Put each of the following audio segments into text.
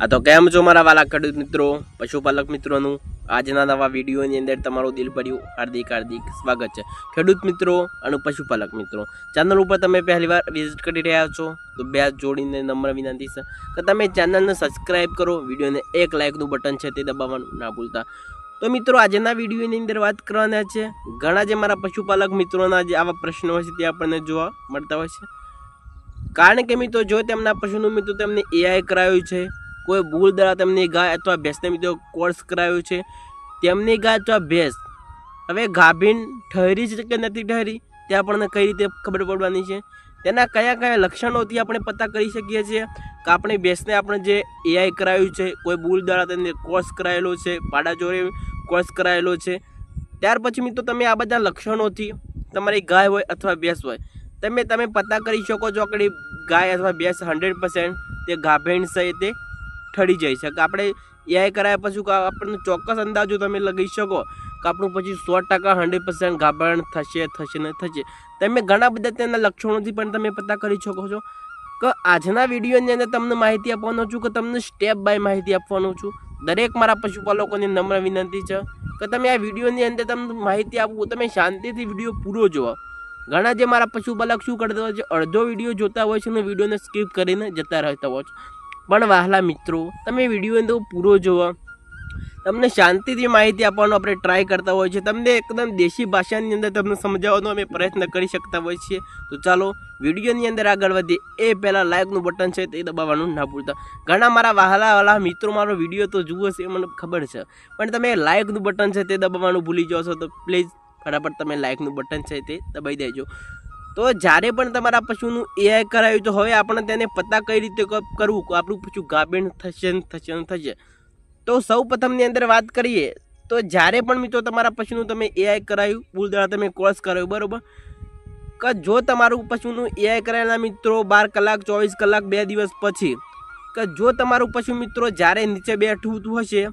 આ તો કેમ છો મારા વાલા ખેડૂત મિત્રો, પશુપાલક મિત્રોનું આજના નવા વિડીયોની અંદર તમારું દિલભર્યું હાર્દિક સ્વાગત છે। ખેડૂત મિત્રો અને પશુપાલક મિત્રો, ચેનલ ઉપર તમે પહેલીવાર વિઝિટ કરી રહ્યા છો તો બે હાથ જોડીને નમ્ર વિનંતી છે કે તમે ચેનલને સબસ્ક્રાઇબ કરો, વિડીયોને એક લાઇકનું બટન છે તે દબાવવાનું ના ભૂલતા। તો મિત્રો આજના વિડીયોની અંદર વાત કરવાના છે ઘણા જે મારા પશુપાલક મિત્રોના જે આવા પ્રશ્નો હોય છે તે આપણને જોવા મળતા હોય છે। કારણ કે મિત્રો જો તેમના પશુનું મિત્રો તેમને એઆઈ કરાવ્યું છે, કોઈ ભૂલ દ્વારા તેમની ગાય અથવા ભેંસને મિત્રો કોર્સ કરાવ્યું છે, તેમની ગાય અથવા ભેંસ હવે ગાભીન ઠહરી છે કે નથી ઠહરી તે આપણને કઈ રીતે ખબર પડવાની છે, તેના કયા કયા લક્ષણોથી આપણે પતા કરી શકીએ છીએ કે આપણી ભેંસને આપણે જે એઆઈ કરાવ્યું છે, કોઈ ભૂલ દ્વારા તેમને કોર્સ કરાયેલો છે, પાડા જોડે કોર્સ કરાયેલો છે। ત્યાર પછી મિત્રો તમે આ બધા લક્ષણોથી તમારી ગાય હોય અથવા ભેંસ હોય તમે પતા કરી શકો છો કે ગાય અથવા ભેંસ 100% તે ગાભીન છે તે ઠરી જાય છે કે આપણે એઆઈ કરાયા પછી આપણને ચોક્કસ અંદાજો તમે લગાવી શકો કે આપણું પછી 100% 100% ગાભણ થશે ને થશે। તમે ઘણા બધા તેના લક્ષણોથી પણ તમે પતા કરી શકો છો કે આજના વિડીયોની અંદર તમને માહિતી આપવાનો છું કે તમને સ્ટેપ બાય માહિતી આપવાનો છું। દરેક મારા પશુપાલકોની નમ્ર વિનંતી છે કે તમે આ વિડીયોની અંદર તમને માહિતી આપવું, તમે શાંતિથી વિડીયો પૂરો જુઓ। ઘણા જે મારા પશુપાલક શું કરતા હોય છે, અડધો વિડીયો જોતા હોય છે અને વિડીયોને સ્કીપ કરીને જતા રહેતા હોય છે। પણ વહાલા મિત્રો તમે વિડીયો તો પૂરો જુઓ, તમને શાંતિથી માહિતી આપવાનો આપણે ટ્રાય કરતા હોય છે, તમને એકદમ દેશી ભાષાની અંદર તમને સમજાવવાનો અમે પ્રયત્ન કરી શકતા હોય છીએ। તો ચાલો વિડીયોની અંદર આગળ વધીએ એ પહેલાં લાઇકનું બટન છે તે દબાવવાનું ના ભૂલતા। ઘણા મારા વહાલા મિત્રો મારો વિડીયો તો જુઓ છે એ મને ખબર છે, પણ તમે લાઇકનું બટન છે તે દબાવવાનું ભૂલી જાઓ છો તો પ્લીઝ ફટાફટ તમે લાઇકનું બટન છે તે દબાવી દેજો। તો જ્યારે પણ તમારા પશુનું એઆઈ કરાવ્યું તો હવે આપણે તેને પતા કઈ રીતે કરવું કે આપણું પશુ ગાભીન થશે। તો સૌ પ્રથમની અંદર વાત કરીએ તો જ્યારે પણ મિત્રો તમારા પશુનું તમે એઆઈ કરાવ્યું, ભૂલ દ્વારા તમે કોર્સ કરાવ્યું, બરાબર, કે જો તમારું પશુનું એઆઈ કરાયેલા મિત્રો 12 કલાક 24 કલાક 2 દિવસ પછી કે જો તમારું પશુ મિત્રો જ્યારે નીચે બેઠું હશે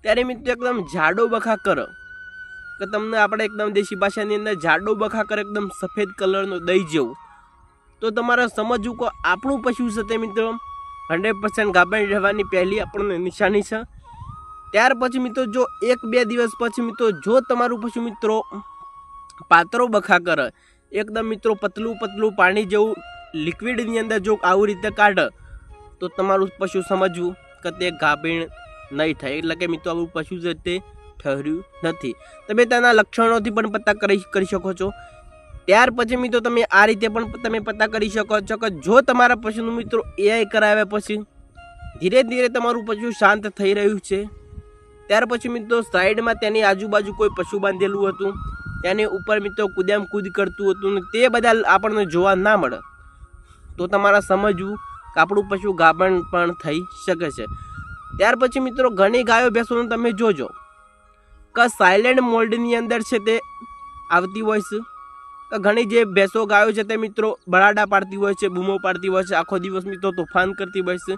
ત્યારે મિત્રો એકદમ જાડો બખા કરો કે તમને આપણે એકદમ દેશી ભાષાની અંદર જાડો બખા કરે એકદમ સફેદ કલરનો દહીં જેવું, તો તમારે સમજવું કે આપણું પશુ છે તે મિત્રો 100% ગાભણ રહેવાની પહેલી આપણને નિશાની છે। ત્યાર પછી મિત્રો જો 1-2 દિવસ પછી મિત્રો જો તમારું પશુ મિત્રો પાતળો બખા કરે, એકદમ મિત્રો પતલું પાણી જેવું લિક્વિડની અંદર જો આવી રીતે કાઢે તો તમારું પશુ સમજવું કે તે ગાભીણ નહીં થાય, એટલે કે મિત્રો આપણું પશુ છે તે ઠહર્યું નથી। તમે તેના લક્ષણોથી પણ પતા કરી શકો છો। ત્યાર પછી મિત્રો તમે આ રીતે પણ તમે પતા કરી શકો છો કે જો તમારા પશુનું મિત્રો એઆઈ કરાવ્યા પછી ધીરે ધીરે તમારું પશુ શાંત થઈ રહ્યું છે, ત્યાર પછી મિત્રો સાઈડમાં તેની આજુબાજુ કોઈ પશુ બાંધેલું હતું, તેની ઉપર મિત્રો કૂદ્યામ કૂદ કરતું હતું ને તે બધા આપણને જોવા ના મળે તો તમારે સમજવું કે આપણું પશુ ગાભણ પણ થઈ શકે છે। ત્યાર પછી મિત્રો ઘણી ગાયો ભેંસોને તમે જોજો કે સાયલેન્ટ મોલ્ડની અંદર છે તે આવતી હોય છે કે ઘણી જે ભેંસો ગાયો છે તે મિત્રો બરાડા પાડતી હોય છે, બૂમો પાડતી હોય છે, આખો દિવસ મિત્રો તોફાન કરતી હોય છે,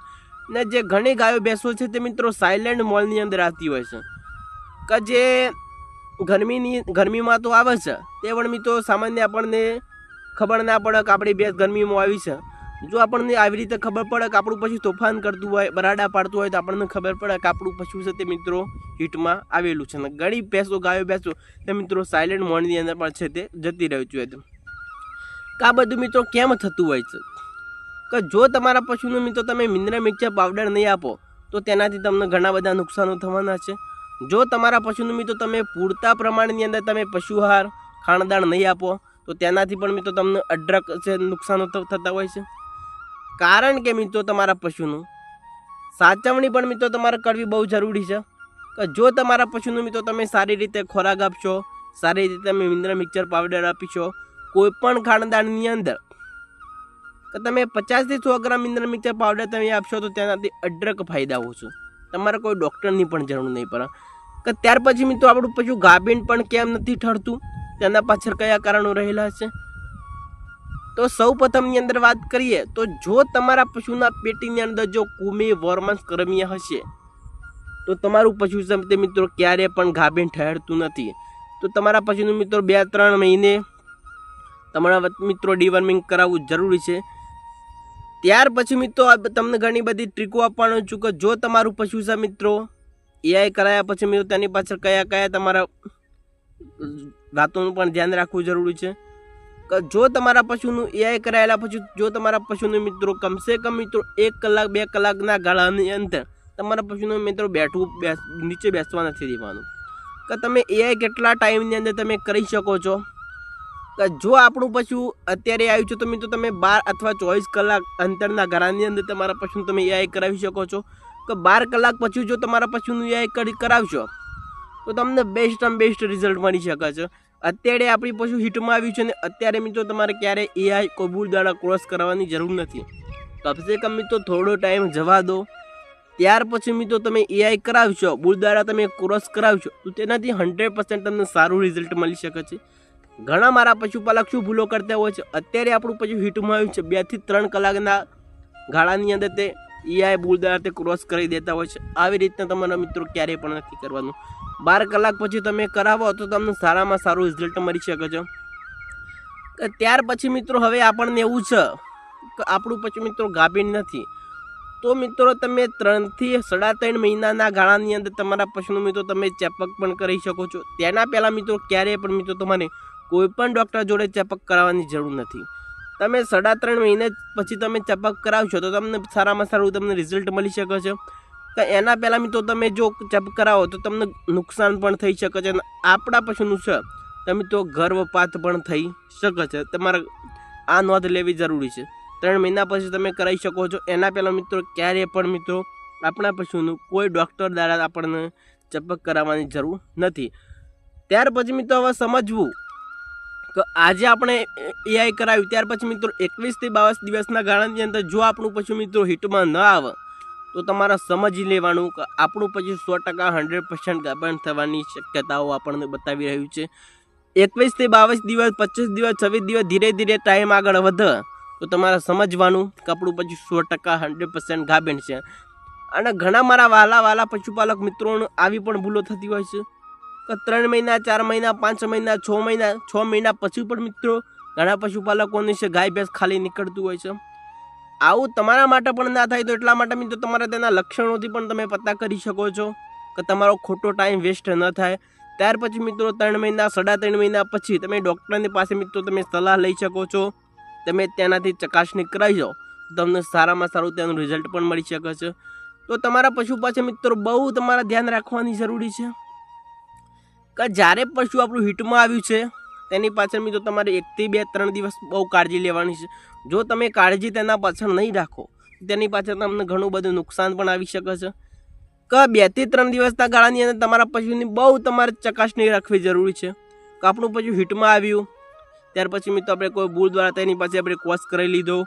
ને જે ઘણી ગાયો ભેંસો છે તે મિત્રો સાયલેન્ટ મોલની અંદર આવતી હોય છે કે જે ગરમીમાં તો આવે છે તે પણ મિત્રો સામાન્ય આપણને ખબર ના પડે કે આપણી ભેંસ ગરમીમાં આવી છે। જો આપણને આવી રીતે ખબર પડે કે આપણું પશુ તોફાન કરતું હોય, બરાડા પાડતું હોય તો આપણને ખબર પડે કે આપણું પશુ છે તે મિત્રો હીટમાં આવેલું છે। ને ઘણી ભેંસો ગાયો ભેંસો તે મિત્રો સાયલેન્ટ મોડની અંદર પણ છે તે જતી રહ્યું છે। કે આ બધું મિત્રો કેમ થતું હોય છે કે જો તમારા પશુનું મિત્રો તમે મિનરલ મિક્સર પાવડર નહીં આપો તો તેનાથી તમને ઘણા બધા નુકસાનો થવાના છે। જો તમારા પશુનું મિત્રો તમે પૂરતા પ્રમાણની અંદર તમે પશુ આહાર ખાણદાણ નહીં આપો તો તેનાથી પણ મિત્રો તમને અઢળક છે નુકસાનો થતા હોય છે। કારણ કે મિત્રો તમારા પશુનું સાચવણી પણ મિત્રો તમારે કરવી બહુ જરૂરી છે કે જો તમારા પશુનું મિત્રો તમે સારી રીતે ખોરાક આપશો, સારી રીતે તમે મિનરલ મિક્સર પાવડર આપીશો, કોઈ પણ ખાણદાણની અંદર કે તમે 50 થી 100 ગ્રામ મિનરલ મિક્સર પાવડર તમે આપશો તો તેનાથી અઢળક ફાયદાઓ છે, તમારે કોઈ ડૉક્ટરની પણ જરૂર નહીં પડે। કે ત્યાર પછી મિત્રો આપણું પશુ ગાભીન પણ કેમ નથી ઠરતું, તેના પાછળ કયા કારણો રહેલા છે, તો સૌ પ્રથમની અંદર વાત કરીએ તો જો તમારા પશુના પેટીની અંદર જો કુમી વર્મસ કરમિયા હશે તો તમારું પશુ તે મિત્રો ક્યારે પણ ગાભીન ઠહેરતું નથી। તો તમારા પશુનું મિત્રો 2-3 મહિને તમારા મિત્રો ડીવર્મિંગ કરાવવું જરૂરી છે। ત્યાર પછી મિત્રો તમને ઘણી બધી ટ્રીકો આપવાનો છું કે જો તમારું પશુ છે મિત્રો એઆઈ કરાયા પછી મિત્રો તેની પાછળ કયા કયા તમારા વાતોનું પણ ધ્યાન રાખવું જરૂરી છે કે જો તમારા પશુનું એઆઈ કરાયેલા પછી જો તમારા પશુનું મિત્રો કમસે કમ મિત્રો 1 કલાક 2 કલાકના ગાળાની અંદર તમારા પશુનું મિત્રો નીચે બેસવા નથી દેવાનું કે તમે એઆઈ કેટલા ટાઈમની અંદર તમે કરી શકો છો કે જો આપણું પશુ અત્યારે આવ્યું છે તો મિત્રો તમે 12 અથવા 24 કલાક અંતરના ગાળાની અંદર તમારા પશુનું તમે એઆઈ કરાવી શકો છો કે 12 કલાક પછી જો તમારા પશુનું એઆઈ કરાવશો તો તમને બેસ્ટ રિઝલ્ટ મળી શકે છે અત્યારે આપણી પશુ હિટમાં આવ્યું છે ને અત્યારે મિત્રો તમારે ક્યારે એઆઈ કોઈ બુલ દ્વારા ક્રોસ કરવાની જરૂર નથી કમસે કમ મિત્રો થોડો ટાઈમ જવા દો ત્યાર પછી મિત્રો તમે એઆઈ કરાવશો બુલ દ્વારા તમે ક્રોસ કરાવશો તો તેનાથી 100% તમને સારું રિઝલ્ટ મળી શકે છે ઘણા મારા પશુપાલક શું ભૂલો કરતા હોય છે અત્યારે આપણું પશુ હિટમાં આવ્યું છે 2 થી 3 કલાકના ગાળાની અંદર તે એઆઈ બુલ દ્વારા તે ક્રોસ કરી દેતા હોય છે આવી રીતના તમારા મિત્રો ક્યારેય પણ નથી કરવાનું 12 કલાક પછી તમે કરાવો તો તમને સારામાં સારું રિઝલ્ટ મળી શકે છે ત્યાર પછી મિત્રો હવે આપણને એવું છે કે આપણું પછી મિત્રો ગાભીન નથી તો મિત્રો તમે 3 થી 3.5 મહિનાના ગાળાની અંદર તમારા પશુનું મિત્રો તમે ચેકઅપ પણ કરી શકો છો તેના પહેલાં મિત્રો ક્યારેય પણ મિત્રો તમારે કોઈ પણ ડૉક્ટર જોડે ચેકઅપ કરાવવાની જરૂર નથી તમે 3.5 મહિને પછી તમે ચેકઅપ કરાવશો તો તમને સારામાં સારું તમને રિઝલ્ટ મળી શકે છે તો એના પહેલાં મિત્રો તમે જો ચેકઅપ કરાવો તો તમને નુકસાન પણ થઈ શકે છે અને આપણા પશુનું છે તમે તો ગર્ભપાત પણ થઈ શકે છે તમારે આ નોંધ લેવી જરૂરી છે 3 મહિના પછી તમે કરાવી શકો છો એના પહેલાં મિત્રો ક્યારેય પણ મિત્રો આપણા પશુનું કોઈ ડૉક્ટર દ્વારા આપણને ચેકઅપ કરાવવાની જરૂર નથી ત્યાર પછી મિત્રો હવે સમજવું કે આજે આપણે એઆઈ કરાવ્યું ત્યાર પછી મિત્રો 21 થી 22 દિવસના ગાળાની અંદર જો આપણું પશુ મિત્રો હિટમાં ન આવે તો તમારે સમજી લેવાનું કે આપણું પશુ 100% 100% ગાભણ થવાની શક્યતાઓ આપણને બતાવી રહ્યું છે 21 થી 22 દિવસ 25 દિવસ 26 દિવસ ધીરે ધીરે ટાઈમ આગળ વધે તો તમારે સમજવાનું કે આપણું પશુ 100% 100% ગાભણ છે અને ઘણા મારા વાલા પશુપાલક મિત્રોને આવી પણ ભૂલો થતી હોય છે કે 3 મહિના 4 મહિના 5 મહિના 6 મહિના પછી પણ મિત્રો ઘણા પશુપાલકોની છે ગાય ભેંસ ખાલી નીકળતું હોય છે આવું તમારા માટે પણ ના થાય તો એટલા માટે મિત્રો તમારે તેના લક્ષણોથી પણ તમે પતા કરી શકો છો કે તમારો ખોટો ટાઈમ વેસ્ટ ન થાય ત્યાર પછી મિત્રો 3 મહિના 3.5 મહિના પછી તમે ડૉક્ટરની પાસે મિત્રો તમે સલાહ લઈ શકો છો તમે તેનાથી ચકાસણી કરાવી જાઓ તમને સારામાં સારું તેનું રિઝલ્ટ પણ મળી શકે છે તો તમારા પશુ પાસે મિત્રો બહુ તમારે ધ્યાન રાખવાની જરૂરી છે કે જ્યારે પશુ આપણું હિટમાં આવ્યું છે તેની પાછળ મિત્રો તમારે 1 થી 2 3 દિવસ બહુ કાળજી લેવાની છે જો તમે કાળજી તેના પાછળ નહીં રાખો તેની પાછળ તમને ઘણું બધું નુકસાન પણ આવી શકે છે કે 2 થી 3 દિવસના ગાળાની અંદર તમારા પશુની બહુ તમારે ચકાસણી રાખવી જરૂરી છે કે આપણું પશુ હિટમાં આવ્યું ત્યાર પછી મિત્રો આપણે કોઈ બુલ દ્વારા તેની પાસે આપણે કોર્સ કરાવી લીધો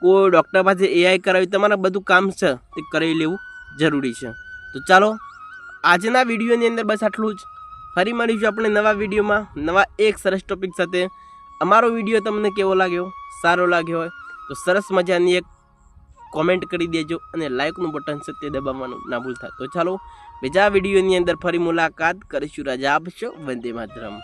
કોઈ ડૉક્ટર પાસે એઆઈ કરાવી તમારે બધું કામ છે તે કરી લેવું જરૂરી છે તો ચાલો આજના વિડીયોની અંદર બસ આટલું જ ફરી મળીશું આપણે નવા વિડીયોમાં નવા એક સરસ ટોપિક સાથે અમારો વિડીયો તમને કેવો લાગ્યો સારો લાગ્યો હોય તો સરસ મજાની એક કોમેન્ટ કરી દેજો અને લાઇકનું બટન છે તે દબાવવાનું ના ભૂલતા તો ચાલો બીજા વિડીયોની અંદર ફરી મુલાકાત કરીશું રજા આપશો વંદે માતરમ